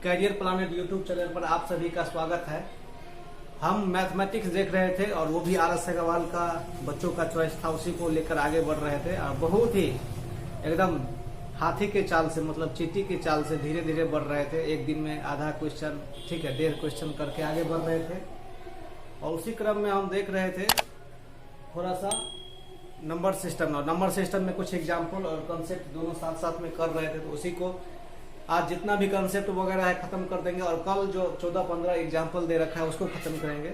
Career planet YouTube channel पर आप सभी का स्वागत है। हम मैथमेटिक्स देख रहे थे और वो भी RS अग्रवाल का बच्चों का चॉइस था, उसी को लेकर आगे बढ़ रहे थे और बहुत ही एकदम हाथी के चाल से, मतलब चींटी के चाल से धीरे धीरे बढ़ रहे थे। एक दिन में आधा क्वेश्चन, ठीक है, 1.5 क्वेश्चन करके आगे बढ़ रहे थे। और उसी क्रम में हम देख रहे थे थोड़ा सा नंबर सिस्टम, और नंबर सिस्टम में कुछ एग्जाम्पल और कंसेप्ट दोनों साथ साथ में कर रहे थे। तो उसी को आज जितना भी कंसेप्ट वगैरह है खत्म कर देंगे और कल जो 14-15 एग्जाम्पल दे रखा है उसको खत्म करेंगे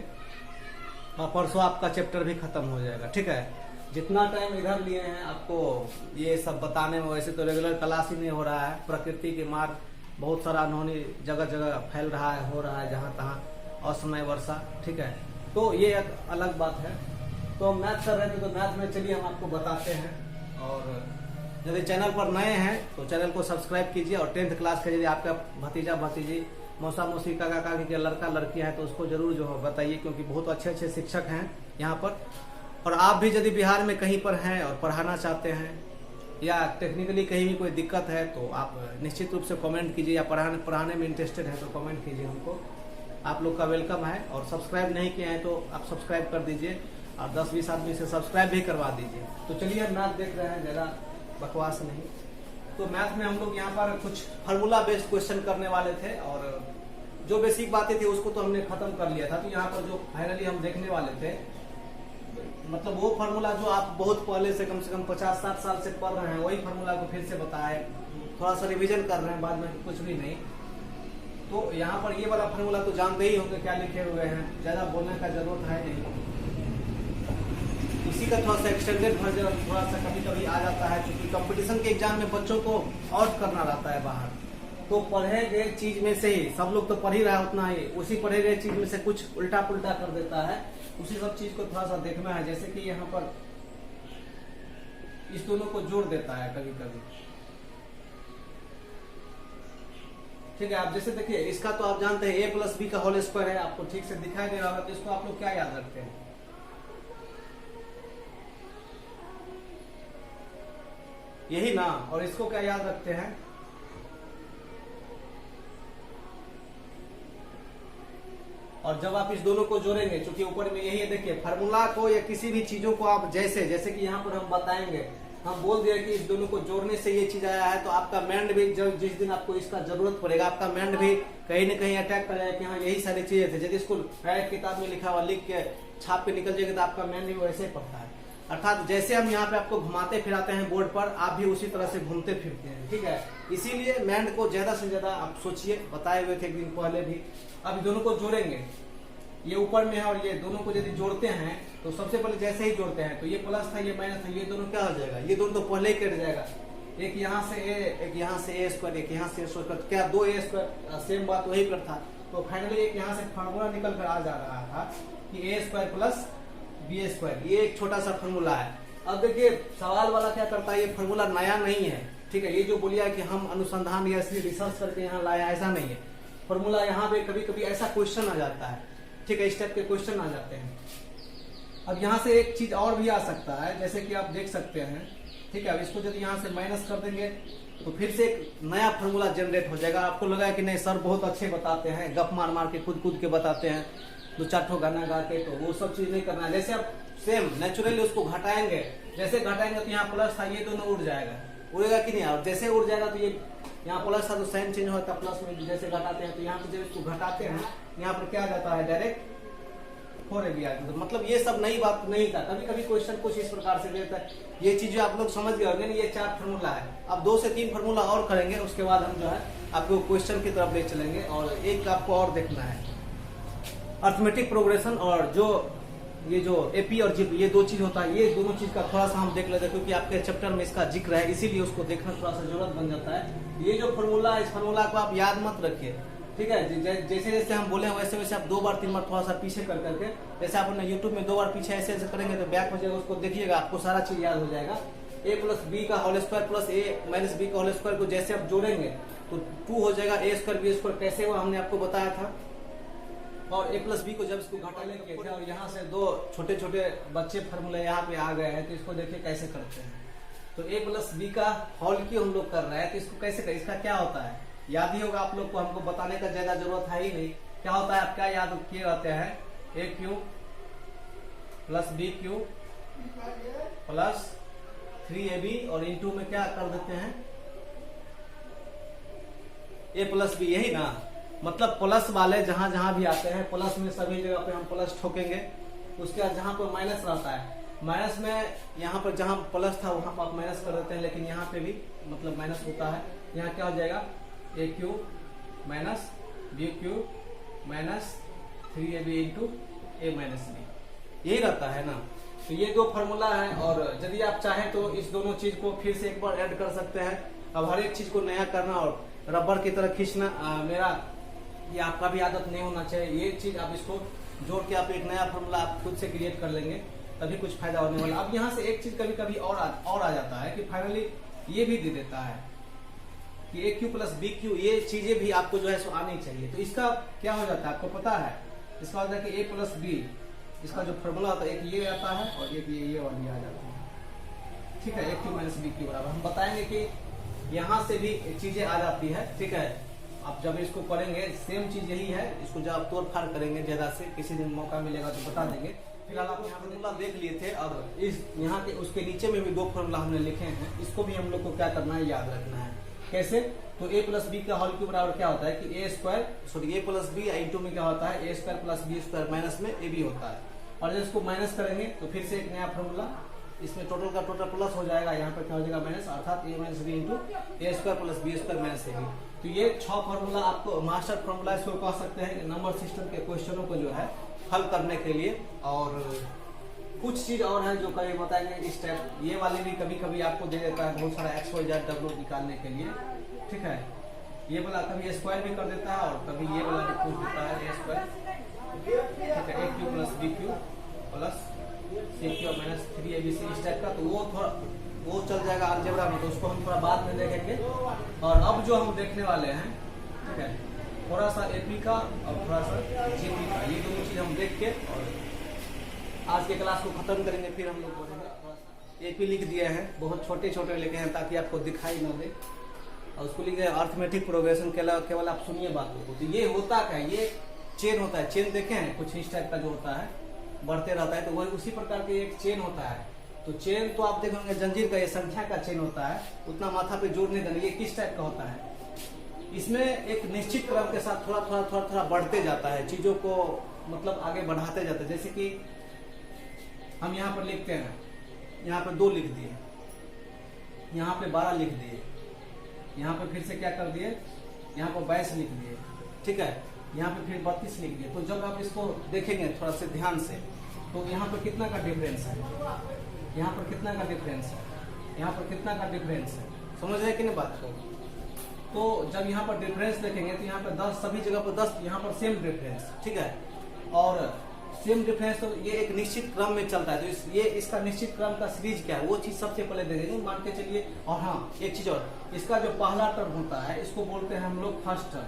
और परसों आपका चैप्टर भी खत्म हो जाएगा, ठीक है। जितना टाइम इधर लिए हैं आपको ये सब बताने में, वैसे तो रेगुलर क्लास ही नहीं हो रहा है। प्रकृति के मार बहुत सारा अनहोनी जगह जगह फैल रहा है, हो रहा है जहाँ तहाँ असमय वर्षा, ठीक है। तो ये एक अलग बात है। तो मैथ कर रहे थे तो मैथ में चलिए हम आपको बताते हैं। और यदि चैनल पर नए हैं तो चैनल को सब्सक्राइब कीजिए और 10th क्लास का यदि आपका भतीजा भतीजी, मौसा मौसी, काका काकी के लड़का लड़कियां हैं तो उसको जरूर जो है बताइए, क्योंकि बहुत अच्छे अच्छे शिक्षक हैं यहाँ पर। और आप भी यदि बिहार में कहीं पर हैं और पढ़ाना चाहते हैं या टेक्निकली कहीं भी कोई दिक्कत है तो आप निश्चित रूप से कमेंट कीजिए, या पढ़ाने में इंटरेस्टेड है तो कमेंट कीजिए हमको। आप लोग का वेलकम है। और सब्सक्राइब नहीं किए हैं तो आप सब्सक्राइब कर दीजिए और 10-20 आदमी से सब्सक्राइब भी करवा दीजिए। तो चलिए मैथ देख रहे हैं, ज़्यादा बकवास नहीं। तो मैथ में हम लोग यहाँ पर कुछ फार्मूला बेस्ड क्वेश्चन करने वाले थे और जो बेसिक बातें थी उसको तो हमने खत्म कर लिया था। तो यहाँ पर जो फाइनली हम देखने वाले थे, मतलब वो फार्मूला जो आप बहुत पहले से कम 50-60 साल से पढ़ रहे हैं, वही फार्मूला को फिर से बताए, थोड़ा सा रिविजन कर रहे हैं, बाद में कुछ भी नहीं। तो यहाँ पर ये वाला फार्मूला तो जानते ही होंगे क्या लिखे हुए हैं, ज्यादा बोलने का जरूरत है नहीं। इसी का थोड़ा सा एक्सटेंडेड वर्जन थोड़ा सा कभी कभी आ जाता है, क्योंकि कंपटीशन के एग्जाम में बच्चों को आउट करना रहता है बाहर। तो पढ़े गए चीज में से ही, सब लोग तो पढ़ ही रहा है उतना ही, उसी पढ़े गए चीज में से कुछ उल्टा पुल्टा कर देता है। उसी सब चीज को थोड़ा सा देखना है। जैसे कि यहाँ पर इस दोनों को जोड़ देता है कभी कभी, ठीक है। आप जैसे देखिए, इसका तो आप जानते हैं a + b का होल स्क्वायर है, आपको ठीक से दिखाई दे रहा होगा। तो इसको आप लोग क्या याद रखते हैं? यही ना। और इसको क्या याद रखते हैं? और जब आप इस दोनों को जोड़ेंगे, क्योंकि ऊपर में यही है, देखिए फार्मूला को या किसी भी चीजों को आप जैसे कि यहाँ पर हम बताएंगे, हम बोल दिया कि इस दोनों को जोड़ने से ये चीज आया है, तो आपका माइंड भी जब जिस दिन आपको इसका जरूरत पड़ेगा, आपका माइंड भी कहीं न कहीं अटैक करेगा कि हाँ यही सारी चीजें थे। यदि इसको किताब में लिखा हुआ लिख के छाप पे निकल जाएगा तो आपका माइंड भी वैसे ही पड़ता है। अर्थात जैसे हम यहाँ पे आपको घुमाते फिराते हैं बोर्ड पर, आप भी उसी तरह से घूमते फिरते हैं, ठीक है। इसीलिए माइंड को ज्यादा से ज्यादा आप सोचिए, बताए हुए थे एक दिन पहले भी। अब दोनों को जोड़ेंगे, ये ऊपर में है और ये दोनों को यदि जोड़ते हैं तो सबसे पहले जैसे ही जोड़ते हैं तो ये प्लस था, ये माइनस था, ये दोनों क्या हो जाएगा? ये दोनों तो पहले ही कट जाएगा। एक यहाँ से a, एक यहाँ से a स्क्वायर, एक यहाँ से a स्क्वायर, क्या 2a स्क्वायर, सेम बात वही पर था। तो फाइनली एक यहाँ से फार्मूला निकल कर आ जा रहा था कि a square plus b square, ये एक छोटा सा फार्मूला है। अब देखिए सवाल वाला क्या करता है, ये फार्मूला नया नहीं है, ठीक है। ये जो बोलिए कि हम अनुसंधान या रिसर्च करके यहाँ लाया, ऐसा नहीं है। फार्मूला यहाँ पे कभी कभी ऐसा क्वेश्चन आ जाता है, ठीक है, इस टाइप के क्वेश्चन आ जाते हैं। अब यहाँ से एक चीज और भी आ सकता है, जैसे कि आप देख सकते हैं, ठीक है। अब इसको यदि यहाँ से माइनस कर देंगे तो फिर से एक नया फार्मूला जनरेट हो जाएगा। आपको लगा कि नहीं सर बहुत अच्छे बताते हैं, गप मार मार के कूद के बताते हैं, 2-4 ठो गाना गा के, तो वो सब चीज नहीं करना है। जैसे आप सेम नेचुरली उसको घटाएंगे, जैसे घटाएंगे तो यहाँ प्लस था, ये दोनों उड़ जाएगा, उड़ेगा कि नहीं? और जैसे उड़ जाएगा तो ये यहाँ प्लस था तो साइन चेंज होता है प्लस में, जैसे घटाते हैं तो यहाँ पे जब इसको घटाते हैं यहाँ पर क्या जाता है, डायरेक्ट 4ab आ जाता है। मतलब ये सब नई बात नहीं था। कभी कभी क्वेश्चन कुछ इस प्रकार से देता है। ये चीजें आप लोग समझ गए होंगे। ये 4 फार्मूला है। अब 2 से 3 फार्मूला और करेंगे, उसके बाद हम जो है आपको क्वेश्चन की तरफ ले चलेंगे। और एक आपको और देखना है, अर्थमेटिक प्रोग्रेशन, और जो ये जो एपी और जीपी, ये 2 चीज होता है। ये दोनों चीज का थोड़ा सा हम देख लेते हैं, क्योंकि आपके चैप्टर में इसका जिक्र है, इसीलिए उसको देखना थोड़ा सा जरूरत बन जाता है। ये जो फार्मूला है, इस फार्मूला को आप याद मत रखिए, ठीक है। जैसे जैसे हम बोले वैसे वैसे आप 2 बार 3 बार थोड़ा सा पीछे कर करके, जैसे आप यूट्यूब में 2 बार पीछे ऐसे ऐसे करेंगे तो बैक हो जाएगा, उसको देखिएगा, आपको सारा चीज याद हो जाएगा। a + b का whole square plus a - b का होल स्क्वायर को जैसे आप जोड़ेंगे तो 2 हो जाएगा। a स्क्वायर b स्क्वायर कैसे हुआ हमने आपको बताया था। और a + b को जब इसको घटा लेंगे और यहाँ से 2 छोटे छोटे बच्चे फार्मूले यहाँ पे आ गए हैं, तो इसको देखिए कैसे करते हैं। तो a + b का होल क्यों हम लोग कर रहे हैं, तो इसको कैसे करें, इसका क्या होता है, याद ही होगा आप लोग को, हमको बताने का ज्यादा जरूरत है ही नहीं। क्या होता है, आप क्या याद किए रहते हैं, A cube plus B cube plus 3ab और इंटू में क्या कर देते हैं ए प्लस बी, यही ना। मतलब प्लस वाले जहां जहां भी आते हैं प्लस में सभी जगह पे हम प्लस ठोकेंगे। उसके बाद जहां पर माइनस रहता है, माइनस में यहाँ पर जहां प्लस था वहां पर आप माइनस कर देते हैं, लेकिन यहाँ पे भी मतलब माइनस होता है। यहाँ क्या हो जाएगा, A cube minus B cube minus 3ab into A minus B, यही रहता है ना। तो ये दो फॉर्मूला है, और यदि आप चाहें तो इस दोनों चीज को फिर से एक बार ऐड कर सकते हैं। अब हर एक चीज को नया करना और रबर की तरह खींचना मेरा ये आपका भी आदत नहीं होना चाहिए। ये चीज आप इसको जोड़ के आप एक नया फॉर्मूला आप खुद से क्रिएट कर लेंगे, तभी कुछ फायदा होने वाला। अब यहाँ से एक चीज कभी कभी और आ जाता है कि फाइनली ये भी दे देता है कि ए क्यू प्लस बी क्यू, ये चीजें भी आपको जो है सो आनी चाहिए। तो इसका क्या हो जाता है आपको पता है, इसका होता है कि ए प्लस बी, इसका जो फॉर्मूला होता है एक ये आता है और एक ये वाली आ जाती है। ठीक है, A Q minus B Q बराबर, हम बताएंगे कि यहाँ से भी चीजें आ जाती है। ठीक है, आप जब इसको करेंगे सेम चीज यही है, इसको जब आप तोड़ फाड़ करेंगे ज्यादा से, किसी दिन मौका मिलेगा तो बता देंगे। फिलहाल आप यहाँ फॉर्मूला देख लिए थे, अब इस यहाँ के उसके नीचे में भी दो फॉर्मूला हमने लिखे हैं, इसको भी हम लोग को क्या करना है, याद रखना है। कैसे, तो ए प्लस बी का होल क्यूब बराबर क्या होता है कि A square sorry A plus B into में क्या होता है A square plus B square minus में ए बी होता है। और जब इसको माइनस करेंगे तो फिर से एक नया फॉर्मूला, इसमें टोटल का टोटल प्लस हो जाएगा, यहाँ पर क्या हो जाएगा माइनस, अर्थात A minus B into A square plus B square minus A B. तो ये 6 फॉर्मूला आपको मास्टर फॉर्मूला इसको कह सकते हैं नंबर सिस्टम के क्वेश्चनों को जो है हल करने के लिए। और कुछ चीज और है जो कभी बताएंगे इस टाइप, ये वाले भी कभी कभी आपको दे देता है बहुत सारा एक्स वाई जेड डब्ल्यू निकालने के लिए। ठीक है, ये वाला कभी स्क्वायर भी कर देता है और कभी ये वाला भी पूछ देता है ए स्क्वायर। ठीक है, A cube plus B cube plus C cube minus 3abc इस टाइप का। तो वो थोड़ा वो चल जाएगा अलजेब्रा में, तो उसको हम थोड़ा बाद में देखेंगे। और अब जो हम देखने वाले हैं, ठीक है, थोड़ा सा एपी का और थोड़ा सा जीपी का, ये दोनों चीज हम देख के और आज के क्लास को खत्म करेंगे। फिर हम लोग एपी लिख दिए हैं, बहुत छोटे छोटे लिखे हैं ताकि आपको दिखाई न दे, और उसको लिख दिया अर्थमेटिक प्रोग्रेशन। केवल आप सुनिए बातों को। तो ये होता क्या है, ये चेन होता है। चेन देखे हैं कुछ इस टाइप का जो होता है, बढ़ते रहता है, तो वही उसी प्रकार के एक चेन होता है। तो चेन तो आप देखेंगे जंजीर का ये संख्या का चेन होता है, उतना माथा पे जोड़ नहीं देना। ये किस टाइप का होता है, इसमें एक निश्चित क्रम के साथ थोड़ा थोड़ा थोड़ा थोड़ा बढ़ते जाता है, चीजों को मतलब आगे बढ़ाते जाते हैं। जैसे कि हम यहाँ पर लिखते हैं, यहाँ पर 2 लिख दिए, यहाँ पे 12 लिख दिए, यहाँ पे फिर से क्या कर दिए, यहाँ पर 22 लिख दिए। ठीक है, यहाँ पे फिर 32 लिख दिए। तो जब आप इसको देखेंगे थोड़ा से ध्यान से, तो यहाँ पर कितना का डिफरेंस है, यहाँ पर कितना का डिफरेंस है, यहाँ पर कितना का डिफरेंस है, समझ रहे कि नहीं बात को। तो जब यहाँ पर डिफरेंस देखेंगे तो यहाँ पर 10, सभी जगह पर 10, यहाँ पर सेम डिफरेंस। ठीक है, और सेम डिफरेंस, तो ये एक निश्चित क्रम में चलता है। तो ये इसका निश्चित क्रम का सीरीज क्या है वो चीज सबसे पहले देखेंगे, मान के चलिए। और हाँ, एक चीज और, इसका जो पहला टर्म होता है इसको बोलते हैं हम लोग फर्स्ट टर्म,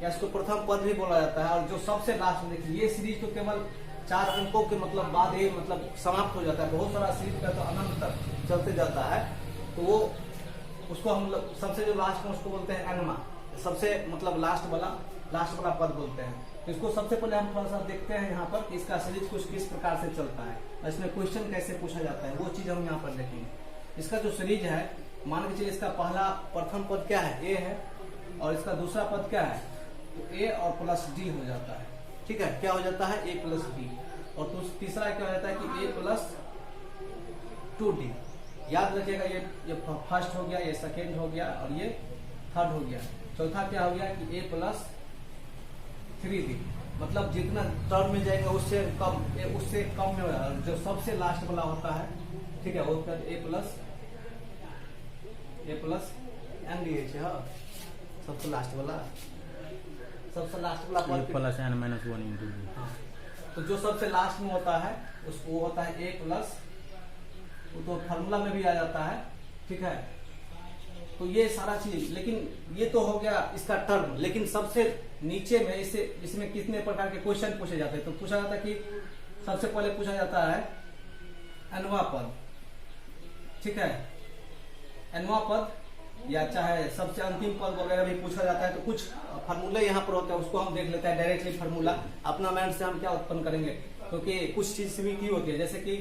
या इसको प्रथम पद भी बोला जाता है। और जो सबसे लास्ट में देखिए, ये सीरीज तो केवल 4 अंकों के मतलब बाद ये मतलब समाप्त हो जाता है। बहुत सारा सीरीज का तो अनंत तक चलते जाता है, तो वो उसको हम लोग सबसे जो लास्ट में उसको बोलते हैं एनमा, सबसे मतलब लास्ट वाला पद बोलते हैं। तो इसको सबसे पहले हम थोड़ा सा देखते हैं यहाँ पर, इसका सीरीज कुछ किस प्रकार से चलता है, इसमें क्वेश्चन कैसे पूछा जाता है, वो चीज हम यहाँ पर देखेंगे। इसका जो सीरीज है, मान के चलिए इसका प्रथम पद क्या है, ए है, और इसका दूसरा पद क्या है, तो ए और प्लस डी हो जाता है। ठीक है, क्या हो जाता है, ए प्लस डी। और तीसरा क्या हो जाता है कि ए प्लस 2d। याद रखिएगा, ये फर्स्ट हो गया, ये सेकेंड हो गया, और ये थर्ड हो गया। चौथा क्या हो गया कि ए प्लस 3d। मतलब जितना टर्म में जाएगा उससे कम में हो जाएगा। जो सबसे लास्ट वाला होता है, ठीक है, वो ए प्लस एन डी एच है, सबसे लास्ट वाला प्लस एन माइनस 1 इंटू। तो जो सबसे लास्ट में होता है उसको होता है ए प्लस, वो तो फार्मूला में भी आ जाता है। ठीक है, तो ये सारा चीज, लेकिन ये तो हो गया इसका टर्म। लेकिन सबसे नीचे में इसमें कितने प्रकार के क्वेश्चन पूछे जाते हैं, तो पूछा जाता है कि सबसे पहले पूछा जाता है एनवा पद। ठीक है, एनवा पद या चाहे सबसे अंतिम पद वगैरह भी पूछा जाता है, तो कुछ फार्मूला यहाँ पर होता है, उसको हम देख लेते हैं डायरेक्टली फार्मूला अपना माइंड से हम क्या उत्पन्न करेंगे। क्योंकि कुछ चीज भी की होती है, जैसे कि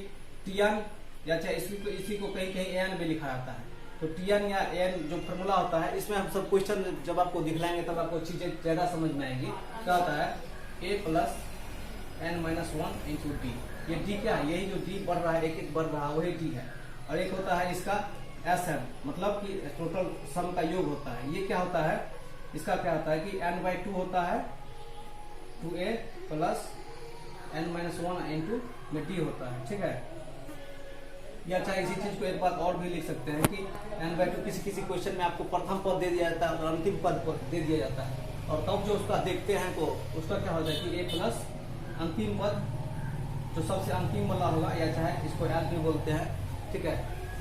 टीएन या चाहे इसी को कहीं कहीं एन भी लिखा जाता है, तो टीएन या एन जो फार्मूला होता है, इसमें हम सब क्वेश्चन जब आपको दिखलाएंगे तब आपको चीजें ज्यादा समझ में आएंगी। क्या होता है a plus n minus 1 into D. ये डी क्या है, यही जो डी बढ़ रहा है, एक एक बढ़ रहा है, वही डी है। और एक होता है इसका sm, मतलब कि टोटल सम का योग होता है। ये क्या होता है, इसका क्या होता है कि n/2 होता है 2a plus n minus 1 into में डी होता है, ठीक है। या चाहे इसी चीज को एक बात और भी लिख सकते हैं कि n/2 किसी किसी क्वेश्चन में आपको प्रथम पद दे दिया जाता है और अंतिम पद दे दिया जाता है, और तब जो उसका देखते हैं तो उसका क्या होता है कि a प्लस अंतिम पद जो सबसे अंतिम वाला होगा, या चाहे इसको एल भी बोलते हैं, ठीक है।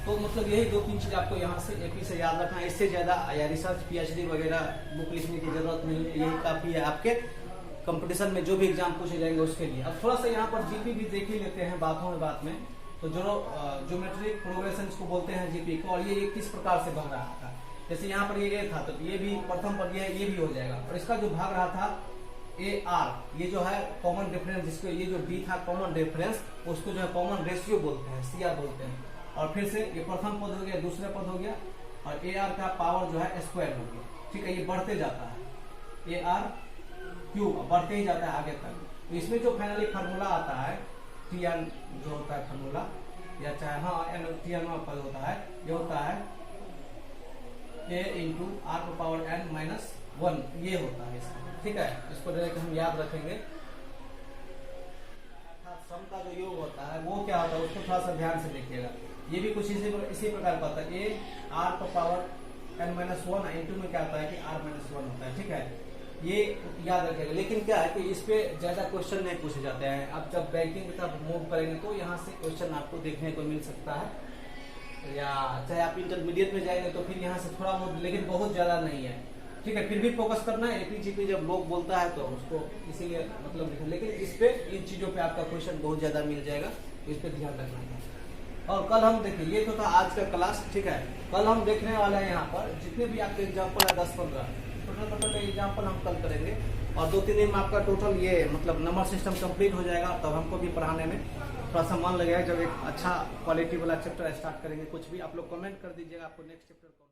तो मतलब यही दो तीन चीज आपको यहाँ से एपी से याद रखना है। इससे ज्यादा या रिसर्च पीएचडी वगैरह बुक लिखने की जरूरत नहीं है, यही काफी है आपके कंपटीशन में जो भी एग्जाम पूछे जाएंगे उसके लिए। अब थोड़ा सा यहाँ पर जीपी भी देख ही लेते हैं बातों में बात में। तो जो ज्योमेट्रिक प्रोग्रेशन इसको बोलते हैं जीपी को, और ये किस प्रकार से बन रहा था। जैसे यहाँ पर ये ए था, तो ये भी प्रथम पद ये भी हो जाएगा, और इसका जो भाग रहा था ए आर, ये जो है कॉमन डिफरेंस, जिसको ये जो बी था कॉमन डिफरेंस, उसको जो है कॉमन रेशियो बोलते हैं, सी आर बोलते हैं। और फिर से ये प्रथम पद हो गया, दूसरा पद हो गया, और ए आर का पावर जो है स्क्वायर हो गया, ठीक है। ये बढ़ते जाता है ए आर क्यूब, बढ़ते ही जाता है आगे तक। तो इसमें जो फाइनली फार्मूला आता है टी एन जो होता है फार्मूला, या चाहे हाँ एन टी एन पद होता है, ये होता है ए इंटू आर का पावर एन माइनस 1, ये होता है इसका, ठीक है। इसको डायरेक्ट हम याद रखेंगे। सम का जो योग होता है वो क्या होता है, उसको थोड़ा सा ध्यान से देखिएगा। ये भी कुछ इसी प्रकार का होता है, ए आर का पावर एन माइनस 1 इंटू में क्या होता है कि आर माइनस 1 होता है, ठीक है। ये याद रखेगा। लेकिन क्या है कि इस पे ज्यादा क्वेश्चन नहीं पूछे जाते हैं। अब जब बैंकिंग की तरफ मूव करेंगे तो यहाँ से क्वेश्चन आपको देखने को मिल सकता है, या चाहे आप इंटरमीडिएट में जाएंगे तो फिर यहाँ से थोड़ा बहुत, लेकिन बहुत ज्यादा नहीं है, ठीक है। फिर भी फोकस करना है, एपीजीपी जब लोग बोलता है तो उसको इसीलिए मतलब लिखना। लेकिन इस पे इन चीजों पे आपका क्वेश्चन बहुत ज्यादा मिल जाएगा, इस पे ध्यान रखना है। और कल हम देखिए, ये तो था आज का क्लास, ठीक है। कल हम देखने वाले हैं यहाँ पर जितने भी आपके एग्जाम्पल है 10-15 टोटल एग्जाम्पल हम कल करेंगे, और 2-3 दिन में आपका टोटल ये मतलब नंबर सिस्टम कंप्लीट हो जाएगा। तब हमको भी पढ़ाने में थोड़ा सा मन लगेगा, जब एक अच्छा क्वालिटी वाला चैप्टर स्टार्ट करेंगे। कुछ भी आप लोग कमेंट कर दीजिएगा आपको नेक्स्ट चैप्टर